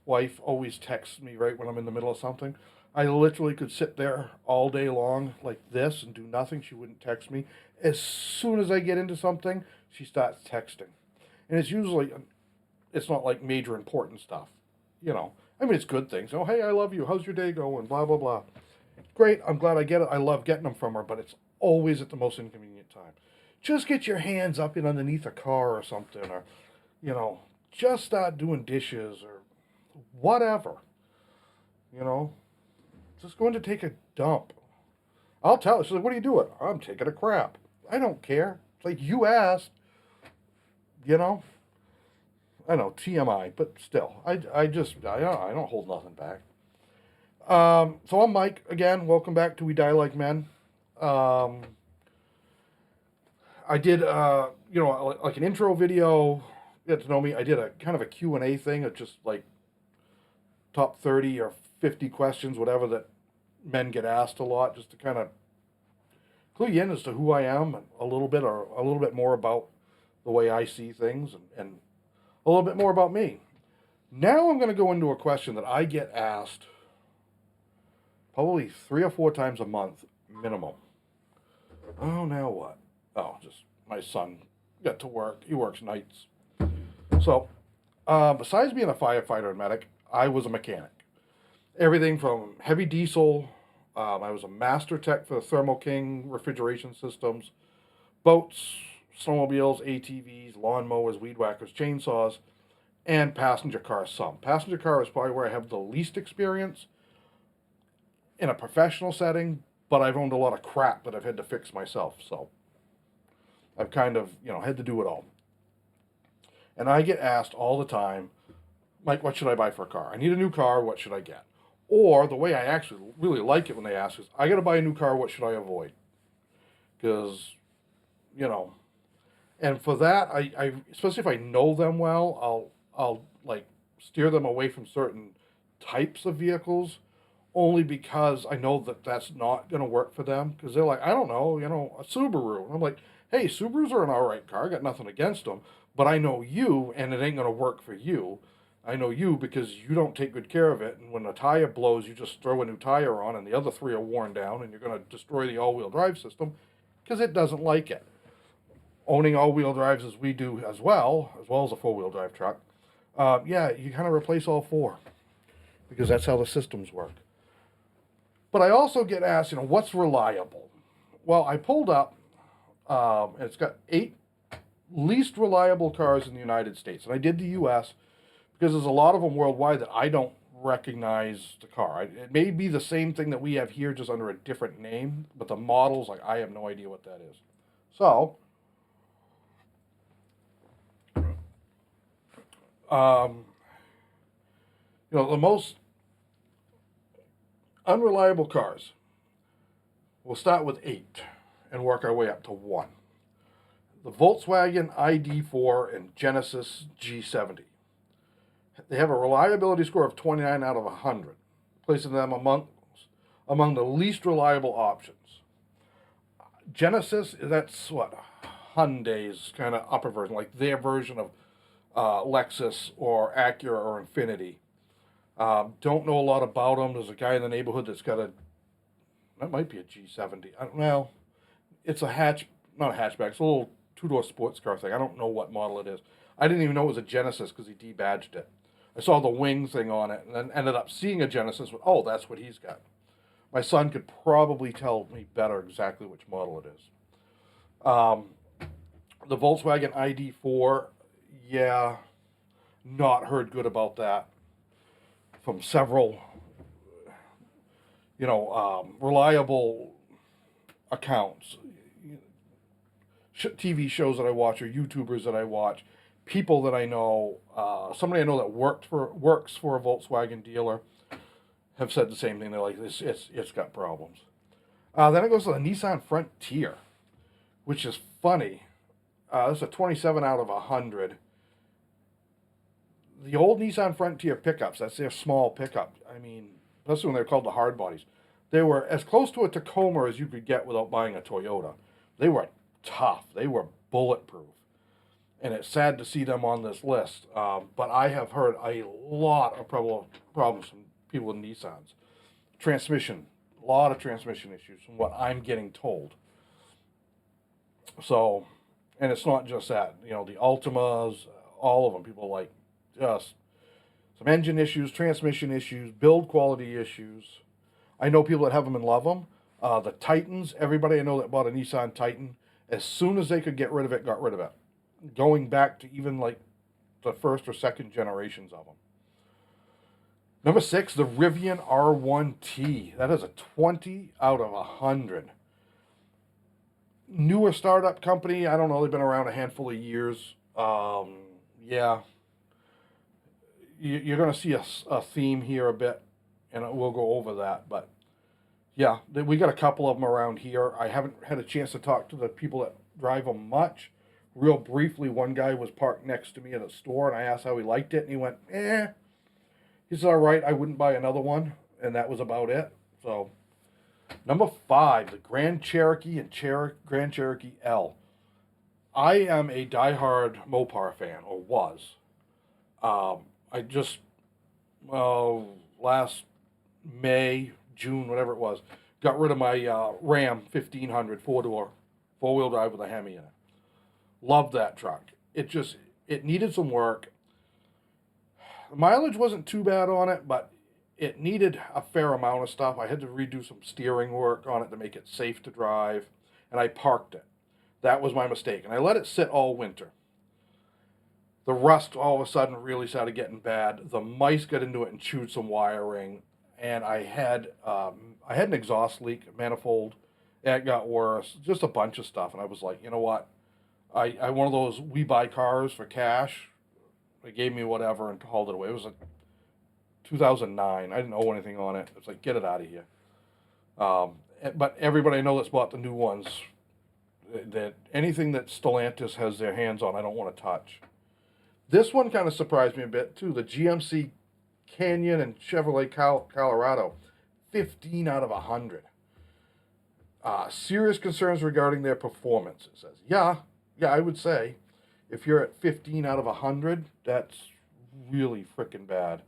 wife always texts me right when I'm in the middle of something. I literally could sit there all day long like this and do nothing. She wouldn't text me. As soon as I get into something, she starts texting. And it's usually, it's not like major important stuff. You know, I mean, it's good things. Oh, hey, I love you. How's your day going? Blah, blah, blah. Great. I'm glad I get it. I love getting them from her, but it's always at the most inconvenient time. Just get your hands up and underneath a car or something, or, you know, just start doing dishes or whatever. You know, just going to take a dump. I'll tell her. She's like, "What are you doing?" "I'm taking a crap." I don't care. It's like you asked. You know. I know TMI, but still, I don't hold nothing back. So I'm Mike again. Welcome back to We Die Like Men. Um, I did like an intro video. Get to know me. I did a kind of a Q&A thing of just like top 30 or 50 questions, whatever that men get asked a lot, just to kind of clue you in as to who I am and a little bit, or a little bit more about the way I see things, and a little bit more about me. Now I'm going to go into a question that I get asked probably 3 or 4 times a month minimum. Oh, now what? Oh, just my son got to work. He works nights. So, besides being a firefighter and medic, I was a mechanic. Everything from heavy diesel. I was a master tech for the Thermo King refrigeration systems, boats, snowmobiles, ATVs, lawnmowers, weed whackers, chainsaws, and passenger cars. Some passenger car is probably where I have the least experience in a professional setting, but I've owned a lot of crap that I've had to fix myself. So I've kind of, had to do it all. And I get asked all the time, "Mike, what should I buy for a car? I need a new car. What should I get?" Or the way I actually really like it when they ask is, "I got to buy a new car. What should I avoid?" Because, you know, and for that, I especially if I know them well, I'll like steer them away from certain types of vehicles, only because I know that that's not going to work for them. Because they're like, "I don't know, a Subaru." And I'm like, "Hey, Subarus are an all right car. I got nothing against them, but I know you, and it ain't going to work for you. I know you because you don't take good care of it, and when a tire blows, you just throw a new tire on, and the other three are worn down, and you're going to destroy the all-wheel drive system because it doesn't like it." Owning all-wheel drives as we do as well as a four-wheel drive truck, yeah, you kind of replace all four because that's how the systems work. But I also get asked, what's reliable? Well, I pulled up, and it's got 8 least reliable cars in the United States. And I did the US because there's a lot of them worldwide that I don't recognize the car. It may be the same thing that we have here, just under a different name, but the models, like, I have no idea what that is. So, um, the most unreliable cars, we'll start with 8 and work our way up to 1. The Volkswagen ID4 and Genesis G70. They have a reliability score of 29 out of 100, placing them among the least reliable options. Genesis, that's what? Hyundai's kind of upper version, like their version of Lexus or Acura or Infiniti. Don't know a lot about them. There's a guy in the neighborhood that's got that might be a G70. Well, it's not a hatchback. It's a little two-door sports car thing. I don't know what model it is. I didn't even know it was a Genesis because he debadged it. I saw the wing thing on it and then ended up seeing a Genesis. Oh, that's what he's got. My son could probably tell me better exactly which model it is. The Volkswagen ID4, yeah, not heard good about that from several, reliable accounts, TV shows that I watch, or YouTubers that I watch, people that I know, somebody I know that works for a Volkswagen dealer, have said the same thing. They're like, it's got problems. Then it goes to the Nissan Frontier, which is funny. This is a 27 out of 100. The old Nissan Frontier pickups, that's their small pickup. I mean, especially when they're called the hard bodies, they were as close to a Tacoma as you could get without buying a Toyota. They were tough. They were bulletproof. and it's sad to see them on this list. But I have heard a lot of problems from people with Nissans. Transmission, a lot of transmission issues from what I'm getting told. So, and it's not just that. You know, the Ultimas, all of them, people like just some engine issues, transmission issues, build quality issues. I know people that have them and love them. The Titans, everybody I know that bought a Nissan Titan, as soon as they could get rid of it, got rid of it. Going back to even like the first or second generations of them. Number 6, the Rivian R1T. That is a 20 out of 100. Newer startup company. I don't know. They've been around a handful of years. Yeah. You're going to see a theme here a bit, and we'll go over that. But yeah, we got a couple of them around here. I haven't had a chance to talk to the people that drive them much. Real briefly, one guy was parked next to me at a store, and I asked how he liked it, and he went, eh. He said, all right, I wouldn't buy another one, and that was about it. So, number 5, the Grand Cherokee and Grand Cherokee L. I am a diehard Mopar fan, or was. I just, last May, June, whatever it was, got rid of my Ram 1500 4-door, 4-wheel drive with a Hemi in it. Loved that truck. It needed some work. The mileage wasn't too bad on it, but it needed a fair amount of stuff. I had to redo some steering work on it to make it safe to drive, and I parked it. That was my mistake, and I let it sit all winter. The rust all of a sudden really started getting bad. The mice got into it and chewed some wiring, and I had an exhaust leak, a manifold. It got worse, just a bunch of stuff, and I was like, you know what? I one of those we buy cars for cash. They gave me whatever and hauled it away. It was like 2009. I didn't owe anything on it. It's like, get it out of here. But everybody I know that's bought the new ones, that anything that Stellantis has their hands on, I don't want to touch. This one kind of surprised me a bit too. The GMC Canyon and Chevrolet Colorado, 15 out of 100. Serious concerns regarding their performance. It says, yeah, I would say, if you're at 15 out of 100, that's really freaking bad.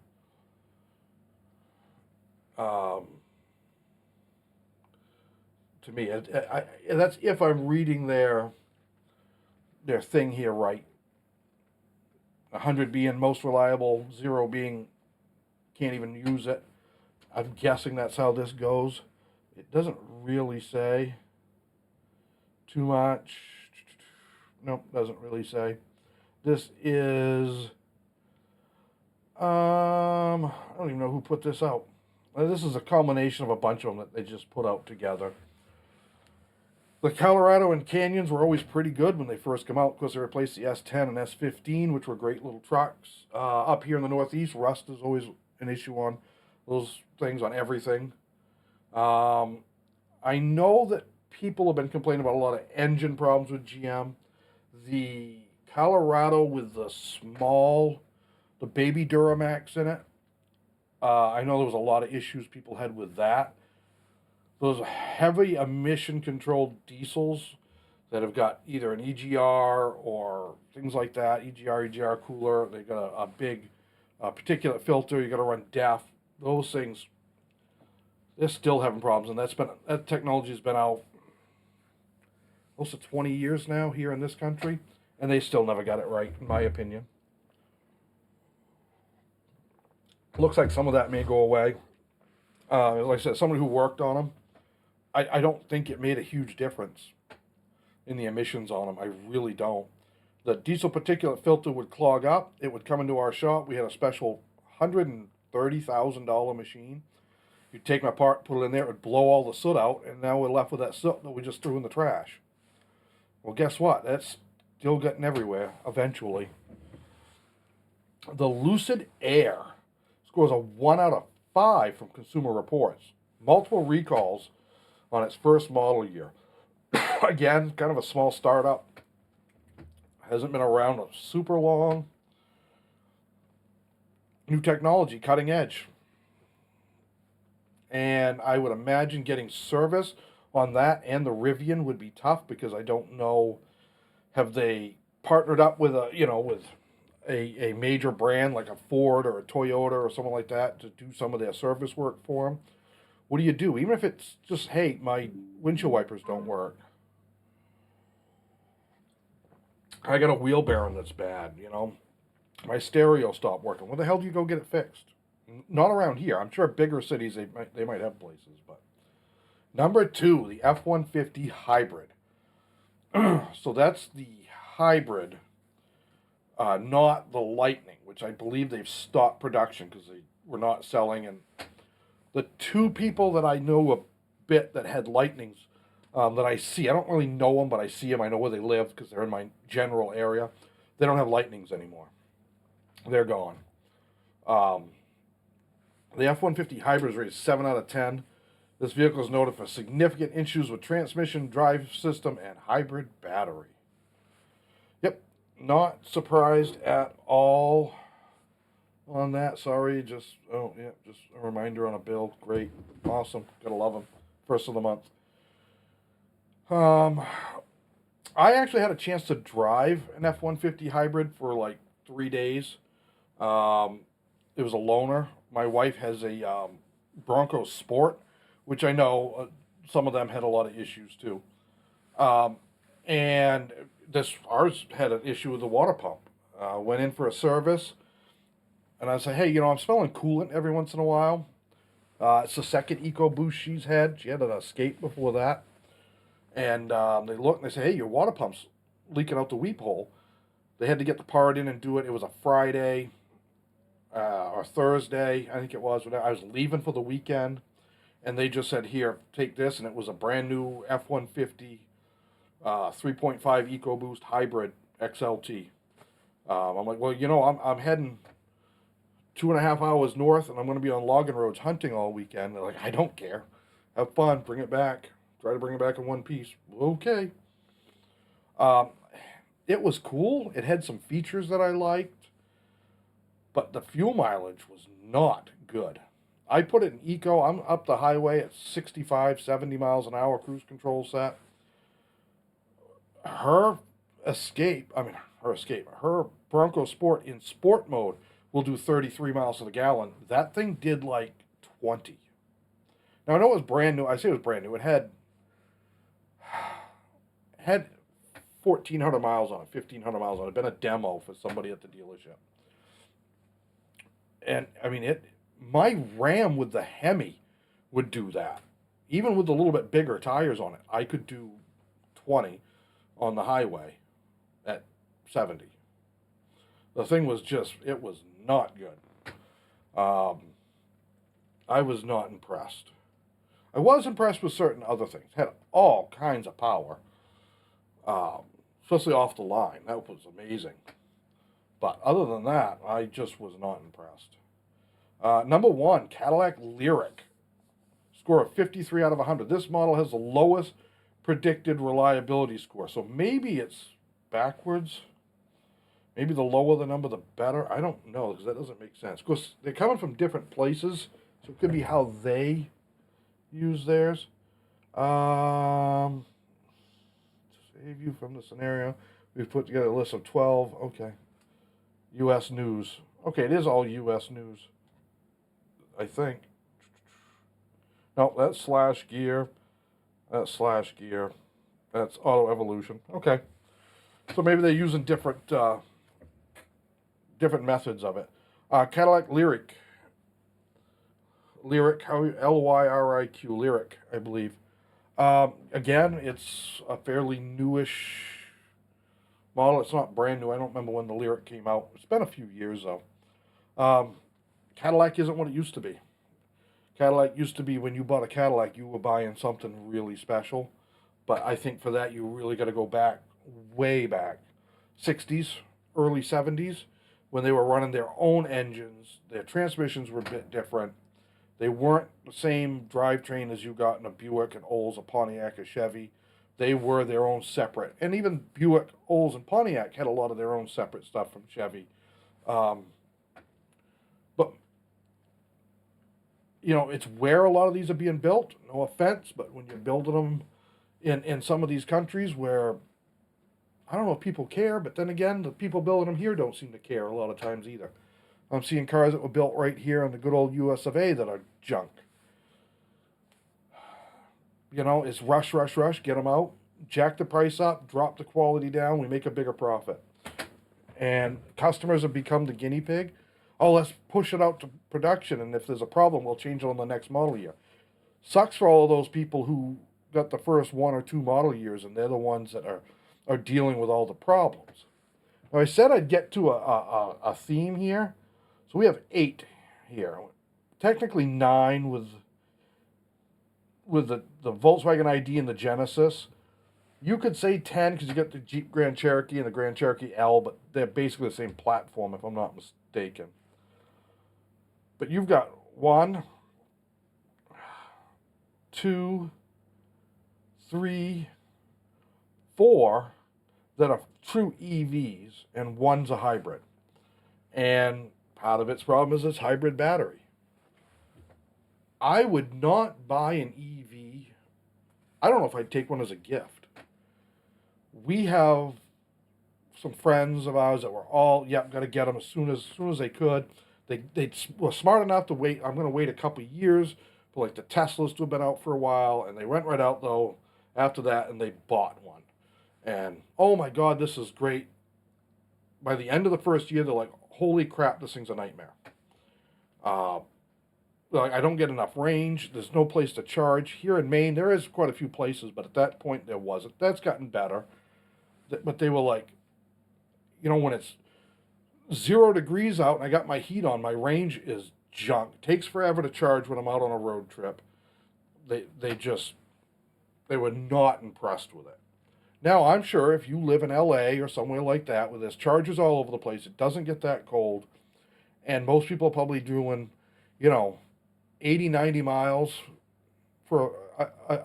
To me, that's if I'm reading their thing here right. 100 being most reliable, 0 being can't even use it. I'm guessing that's how this goes. It doesn't really say too much. Nope, doesn't really say. This is, I don't even know who put this out. This is a culmination of a bunch of them that they just put out together. The Colorado and Canyons were always pretty good when they first come out because they replaced the S10 and S15, which were great little trucks. Up here in the Northeast, rust is always an issue on those things, on everything. I know that people have been complaining about a lot of engine problems with GM. The Colorado with the baby Duramax in it, I know there was a lot of issues people had with that. Those heavy emission controlled diesels that have got either an EGR or things like that, EGR cooler, they got a big particulate filter, you got to run DEF, those things, they're still having problems, and that technology has been out close to 20 years now here in this country, and they still never got it right, in my opinion. Looks like some of that may go away. Like I said, somebody who worked on them, I don't think it made a huge difference in the emissions on them. I really don't. The diesel particulate filter would clog up. It would come into our shop. We had a special $130,000 machine. You'd take them apart, put it in there, it would blow all the soot out, and now we're left with that soot that we just threw in the trash. Well, guess what? That's still getting everywhere eventually. The Lucid Air scores a 1 out of 5 from Consumer Reports. Multiple recalls on its first model year. Again, kind of a small startup. Hasn't been around super long. New technology, cutting edge. And I would imagine getting service on that and the Rivian would be tough because I don't know, have they partnered up with a major brand like a Ford or a Toyota or someone like that to do some of their service work for them. What do you do? Even if it's just, hey, my windshield wipers don't work. I got a wheel bearing that's bad, My stereo stopped working. Where the hell do you go get it fixed? Not around here. I'm sure bigger cities they might have places, but number 2, the F-150 hybrid. So that's the hybrid, not the Lightning, which I believe they've stopped production because they were not selling. And the 2 people that I know a bit that had Lightnings, that I see, I don't really know them, but I see them. I know where they live because they're in my general area. They don't have Lightnings anymore. They're gone. The F-150 hybrid is rated 7 out of 10. This vehicle is noted for significant issues with transmission, drive system, and hybrid battery. Yep, not surprised at all on that. Sorry, just a reminder on a bill. Great, awesome, gotta love them. First of the month. I actually had a chance to drive an F-150 hybrid for like 3 days. It was a loaner. My wife has a Bronco Sport, which I know some of them had a lot of issues too. And ours had an issue with the water pump. Went in for a service, and I said, hey, I'm smelling coolant every once in a while. It's the second EcoBoost she's had. She had an Escape before that. And they looked and they said, hey, your water pump's leaking out the weep hole. They had to get the part in and do it. It was a Friday or Thursday, I think it was. I was leaving for the weekend, and they just said, here, take this. And it was a brand new F-150 3.5 EcoBoost hybrid XLT. I'm like, well, I'm heading 2.5 hours north, and I'm going to be on logging roads hunting all weekend. They're like, I don't care. Have fun. Bring it back. Try to bring it back in one piece. Okay. It was cool. It had some features that I liked, but the fuel mileage was not good. I put it in eco. I'm up the highway at 65, 70 miles an hour cruise control set. Her Bronco Sport in sport mode will do 33 miles to the gallon. That thing did like 20. Now I know it was brand new. I say it was brand new. It had 1,400 miles on it, 1,500 miles on it. It'd been a demo for somebody at the dealership. And I mean, my Ram with the Hemi would do that. Even with a little bit bigger tires on it, I could do 20 on the highway at 70. The thing was it was not good. I was not impressed. I was impressed with certain other things. Had all kinds of power, especially off the line. That was amazing. But other than that, I just was not impressed. Number 1, Cadillac Lyriq. Score of 53 out of 100. This model has the lowest predicted reliability score. So maybe it's backwards. Maybe the lower the number, the better. I don't know, because that doesn't make sense. Of course, they're coming from different places, so it could be how they use theirs. To save you from the scenario, we've put together a list of 12. Okay. U.S. news. Okay, it is all U.S. news, I think. No, that's slash gear. That's slash gear. That's auto evolution. Okay. So maybe they're using different methods of it. Cadillac Lyriq. Lyriq, Lyriq, Lyriq, I believe. Again, it's a fairly newish model. It's not brand new. I don't remember when the Lyriq came out. It's been a few years, though. Cadillac isn't what it used to be. Cadillac used to be, when you bought a Cadillac, you were buying something really special. But I think for that, you really got to go back, way back, 60s, early 70s, when they were running their own engines. Their transmissions were a bit different. They weren't the same drivetrain as you got in a Buick, an Olds, a Pontiac, a Chevy. They were their own separate. And even Buick, Olds, and Pontiac had a lot of their own separate stuff from Chevy. But, it's where a lot of these are being built. No offense, but when you're building them in some of these countries where I don't know if people care, but then again, the people building them here don't seem to care a lot of times either. I'm seeing cars that were built right here in the good old US of A that are junk. You know, it's rush, rush, rush, get them out, jack the price up, drop the quality down, we make a bigger profit. And customers have become the guinea pig. Oh, let's push it out to production, and if there's a problem, we'll change it on the next model year. Sucks for all of those people who got the first 1 or 2 model years, and they're the ones that are dealing with all the problems. Now, I said I'd get to a theme here. So we have 8 here. Technically 9 with the Volkswagen ID and the Genesis. You could say 10 because you got the Jeep Grand Cherokee and the Grand Cherokee L, but they're basically the same platform if I'm not mistaken. But you've got 1, 2, 3, 4 that are true EVs, and 1's a hybrid. And part of its problem is its hybrid battery. I would not buy an EV. I don't know if I'd take one as a gift. We have some friends of ours that were all, yep, got to get them as soon as they could. They were smart enough to wait. I'm going to wait a couple of years for like the Teslas to have been out for a while, and they went right out though after that, and they bought one. And oh my God, this is great. By the end of the first year, they're like, holy crap, this thing's a nightmare. Like, I don't get enough range. There's no place to charge. Here in Maine, there is quite a few places, but at that point there wasn't. That's gotten better. But they were like, you know, when it's 0 degrees out and I got my heat on, my range is junk. It takes forever to charge when I'm out on a road trip. They were not impressed with it. Now, I'm sure if you live in LA or somewhere like that where there's chargers all over the place, it doesn't get that cold, and most people are probably doing, 80, 90 miles for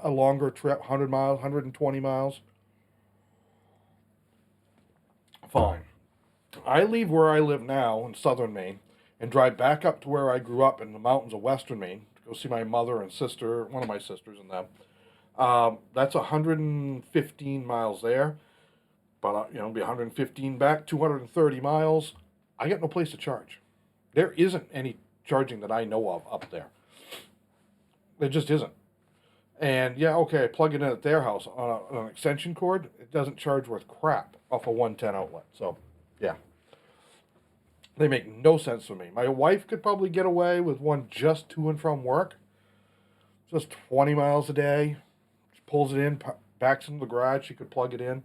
a longer trip, 100 miles, 120 miles. Fine. I leave where I live now in southern Maine and drive back up to where I grew up in the mountains of western Maine to go see my mother and sister, one of my sisters and them. That's 115 miles there, but it'll be 115 back, 230 miles. I got no place to charge. There isn't any charging that I know of up there. There just isn't. And yeah, okay, I plug it in at their house on an extension cord. It doesn't charge worth crap off a 110 outlet. So, yeah. They make no sense to me. My wife could probably get away with one just to and from work. Just 20 miles a day. She pulls it in, backs into the garage. She could plug it in.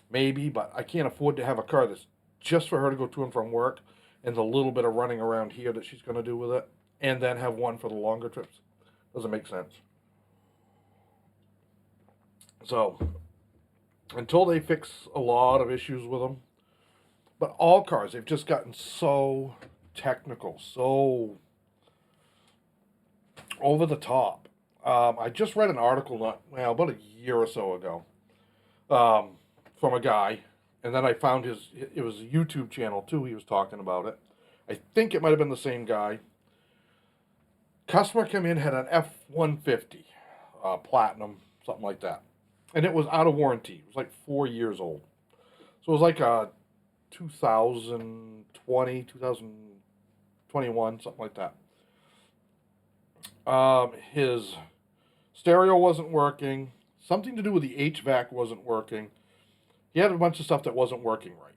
Maybe, but I can't afford to have a car that's just for her to go to and from work and the little bit of running around here that she's going to do with it, and then have one for the longer trips. Doesn't make sense. So, until they fix a lot of issues with them, but all cars, they've just gotten so technical, so over the top. I just read an article about a year or so ago from a guy, and then I found it was a YouTube channel too. He was talking about it. I think it might have been the same guy. Customer came in, had an F-150, Platinum, something like that. And it was out of warranty. It was like 4 years old. So it was like a 2020, 2021, something like that. His stereo wasn't working. Something to do with the HVAC wasn't working. He had a bunch of stuff that wasn't working right.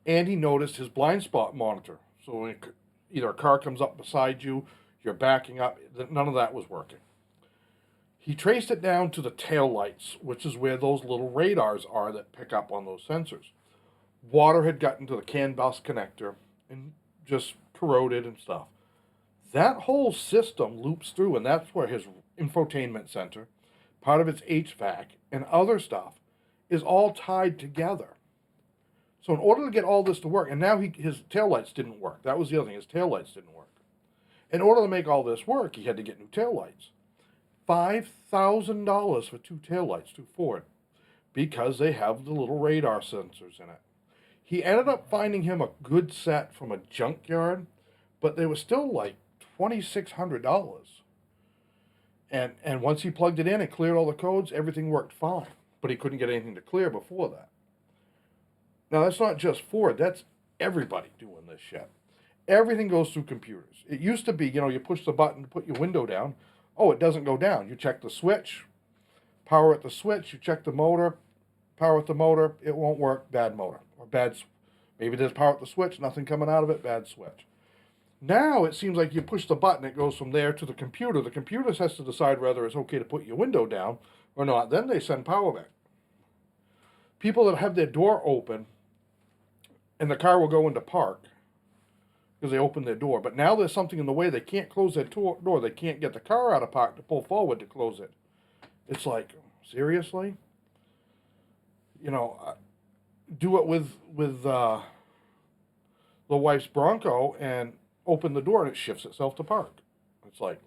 And he noticed his blind spot monitor. So when either a car comes up beside you, you're backing up, none of that was working. He traced it down to the tail lights, which is where those little radars are that pick up on those sensors. Water had gotten to the CAN bus connector and just corroded and stuff. That whole system loops through, and that's where his infotainment center, part of its HVAC, and other stuff is all tied together. So in order to get all this to work, and now his taillights didn't work. That was the other thing, his taillights didn't work. In order to make all this work, he had to get new taillights. $5,000 for 2 taillights, 2 Ford, because they have the little radar sensors in it. He ended up finding him a good set from a junkyard, but they were still like $2,600. And once he plugged it in and cleared all the codes, everything worked fine. But he couldn't get anything to clear before that. Now, that's not just Ford, that's everybody doing this shit. Everything goes through computers. It used to be, you push the button to put your window down. Oh, it doesn't go down. You check the switch, power at the switch, you check the motor, power at the motor, it won't work, bad motor. Or maybe there's power at the switch, nothing coming out of it, bad switch. Now it seems like you push the button, it goes from there to the computer. The computer has to decide whether it's okay to put your window down or not. Then they send power back. People that have their door open and the car will go into park because they opened their door. But now there's something in the way. They can't close their door. They can't get the car out of park to pull forward to close it. It's like, seriously? Do it with the wife's Bronco and open the door and it shifts itself to park. It's like,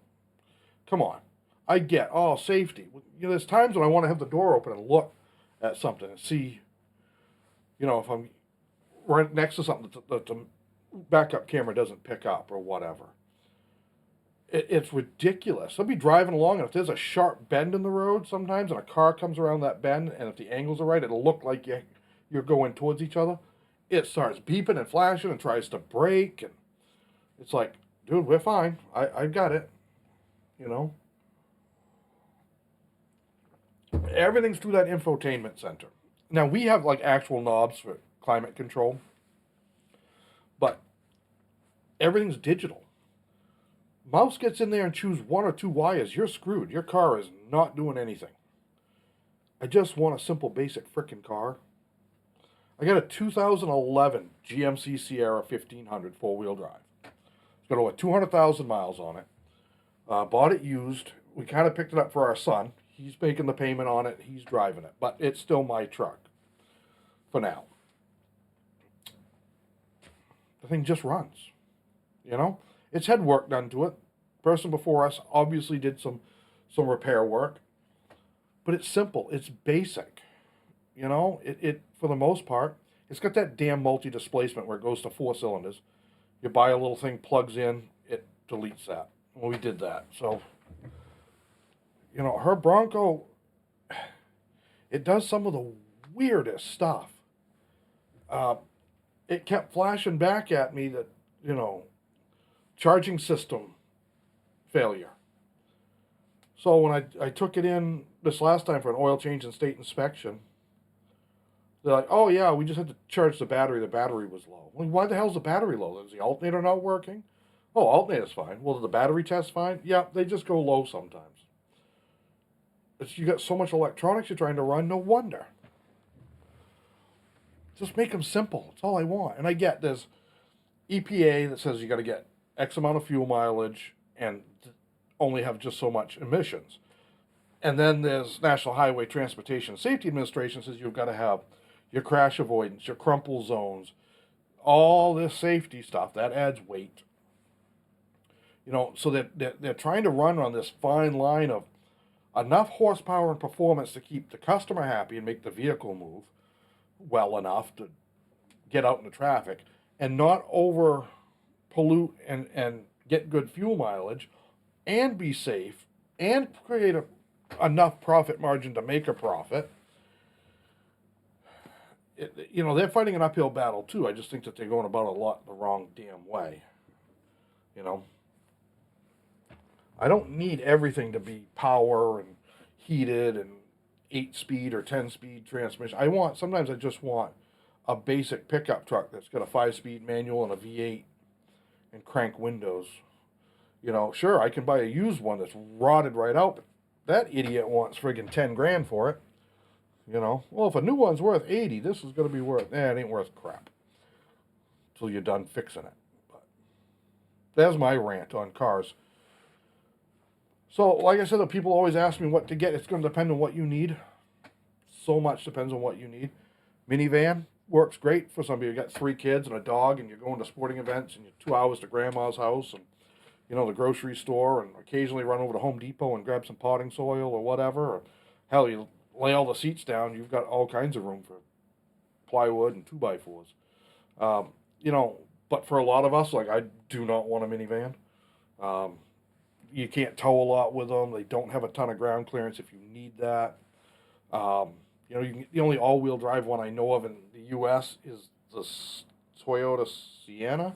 come on. I get, safety. There's times when I want to have the door open and look at something and see, if I'm right next to something that the backup camera doesn't pick up or whatever. It's ridiculous. I'll be driving along, and if there's a sharp bend in the road sometimes, and a car comes around that bend, and if the angles are right, it'll look like you're going towards each other. It starts beeping and flashing and tries to brake, and it's like, dude, we're fine. I got it. Everything's through that infotainment center. Now, we have like actual knobs for climate control, but everything's digital. Mouse gets in there and chews one or two wires, you're screwed. Your car is not doing anything. I just want a simple, basic frickin' car. I got a 2011 GMC Sierra 1500 four-wheel drive. It's got over 200,000 miles on it. Bought it used. We kind of picked it up for our son. He's making the payment on it. He's driving it. But it's still my truck for now. The thing just runs. It's had work done to it. The person before us obviously did some repair work. But it's simple. It's basic. It for the most part, it's got that damn multi-displacement where it goes to 4 cylinders. You buy a little thing, plugs in, it deletes that. Well, we did that. So, her Bronco, it does some of the weirdest stuff. It kept flashing back at me that, charging system failure. So when I took it in this last time for an oil change and state inspection, they're like, oh yeah, we just had to charge the battery. The battery was low. Well, why the hell's the battery low? Is the alternator not working? Oh, alternator's fine. Well, did the battery test fine? Yeah, they just go low sometimes. You got so much electronics you're trying to run, no wonder. Just make them simple. That's all I want. And I get there's EPA that says you got to get X amount of fuel mileage and only have just so much emissions. And then there's National Highway Transportation Safety Administration says you've got to have your crash avoidance, your crumple zones, all this safety stuff. That adds weight. So they're trying to run on this fine line of enough horsepower and performance to keep the customer happy and make the vehicle move well enough to get out in the traffic and not over pollute and get good fuel mileage and be safe and create enough profit margin to make a profit. They're fighting an uphill battle too. I just think that they're going about a lot the wrong damn way. I don't need everything to be power and heated and 8-speed or 10-speed transmission. Sometimes I just want a basic pickup truck that's got a 5-speed manual and a V8 and crank windows. Sure, I can buy a used one that's rotted right out, but that idiot wants friggin' 10 grand for it. Well, if a new one's worth 80, this is going to be worth, it ain't worth crap till you're done fixing it. But that's my rant on cars. So, like I said, the people always ask me what to get. It's going to depend on what you need. So much depends on what you need. Minivan works great for somebody who got 3 kids and a dog, and you're going to sporting events, and you're 2 hours to grandma's house, and the grocery store, and occasionally run over to Home Depot and grab some potting soil or whatever. Or, hell, you lay all the seats down, you've got all kinds of room for plywood and 2x4s. But for a lot of us, like, I do not want a minivan. You can't tow a lot with them. They don't have a ton of ground clearance if you need that. You know, the only all-wheel drive one I know of in the U.S. is the Toyota Sienna.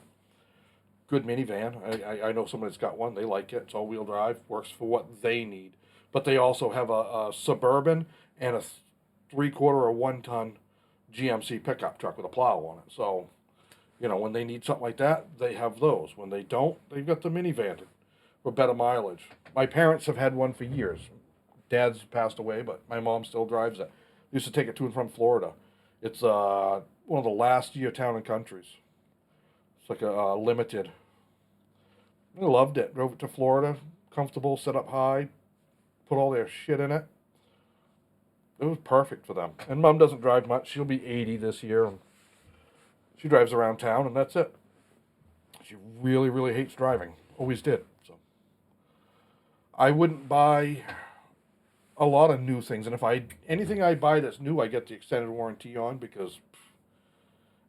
Good minivan. I know somebody that's got one. They like it. It's all-wheel drive. Works for what they need. But they also have a Suburban and a three-quarter or one-ton GMC pickup truck with a plow on it. So, you know, when they need something like that, they have those. When they don't, they've got the minivan for better mileage. My parents have had one for years. Dad's passed away, but my mom still drives it. Used to take it to and from Florida. It's one of the last year Town and Countries. It's like a limited. I loved it. Drove it to Florida, comfortable, set up high, put all their shit in it. It was perfect for them. And Mom doesn't drive much. She'll be 80 this year. And she drives around town, and that's it. She really, really hates driving. Always did. So I wouldn't buy a lot of new things. And if anything I buy that's new, I get the extended warranty on, because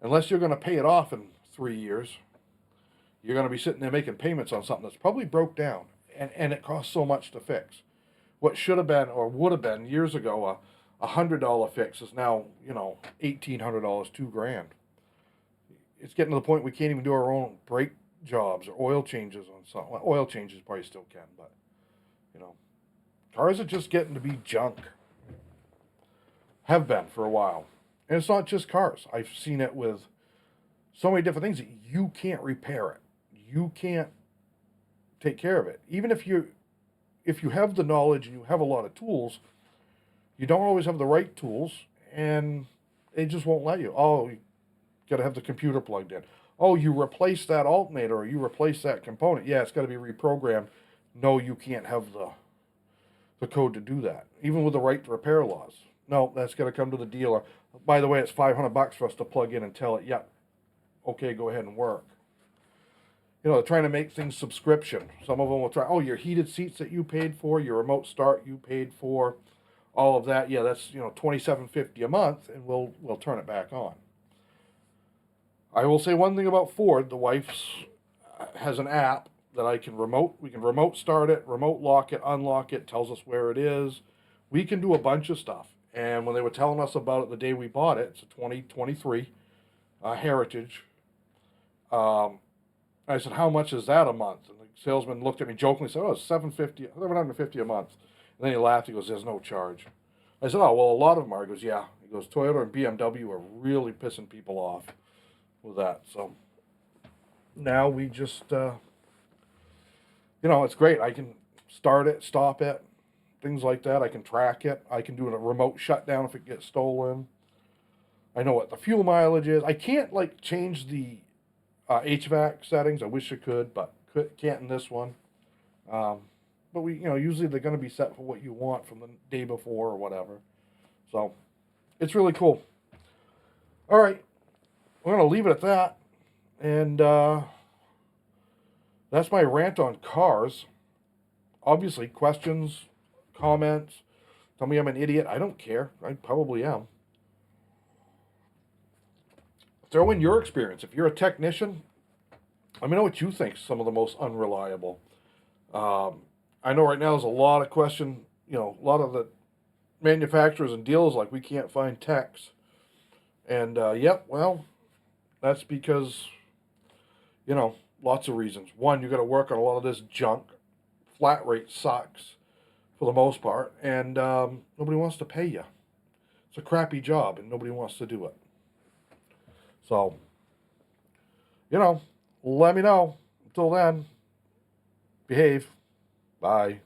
unless you're going to pay it off in 3 years, you're going to be sitting there making payments on something that's probably broke down, and it costs so much to fix. What should have been or would have been years ago a $100 fix is now, you know, $1,800, $2,000. It's getting to the point we can't even do our own brake jobs or oil changes on something. Well, oil changes probably still can, but you know, cars are just getting to be junk. Have been for a while. And it's not just cars. I've seen it with so many different things that you can't repair it. You can't take care of it. Even if you have the knowledge and you have a lot of tools, you don't always have the right tools, and they just won't let you. Oh, you got to have the computer plugged in. Oh, you replace that alternator, or you replace that component. Yeah, it's got to be reprogrammed. No, you can't have the code to do that, even with the right to repair laws. No, that's got to come to the dealer. By the way, it's $500 for us to plug in and tell it, yeah, okay, go ahead and work. You know, they're trying to make things subscription. Some of them will try, oh, your heated seats that you paid for, your remote start you paid for, all of that. Yeah, that's, you know, $27.50 a month, and we'll turn it back on. I will say one thing about Ford. The wife has an app that we can remote start it, remote lock it, unlock it, tells us where it is. We can do a bunch of stuff. And when they were telling us about it the day we bought it, it's a 2023 Heritage. I said, how much is that a month? And the salesman looked at me jokingly and said, oh, it's $750 a month. And then he laughed. He goes, there's no charge. I said, oh, well, a lot of them are. He goes, yeah. He goes, Toyota and BMW are really pissing people off with that. So now we just, you know, it's great. I can start it, stop it, things like that. I can track it. I can do a remote shutdown if it gets stolen. I know what the fuel mileage is. I can't, like, change the HVAC settings. I wish I could, but can't in this one. But we, you know, usually they're going to be set for what you want from the day before or whatever. So it's really cool. All right, we're going to leave it at that. And that's my rant on cars. Obviously, questions, comments, tell me I'm an idiot. I don't care. I probably am. Throw in your experience. If you're a technician, let me know what you think some of the most unreliable. I know right now there's a lot of question, you know, a lot of the manufacturers and dealers like, we can't find techs. And, yep, well, that's because, you know, lots of reasons. One, you got to work on a lot of this junk. Flat rate sucks for the most part, and nobody wants to pay you. It's a crappy job, and nobody wants to do it. So, you know, let me know. Until then, behave. Bye.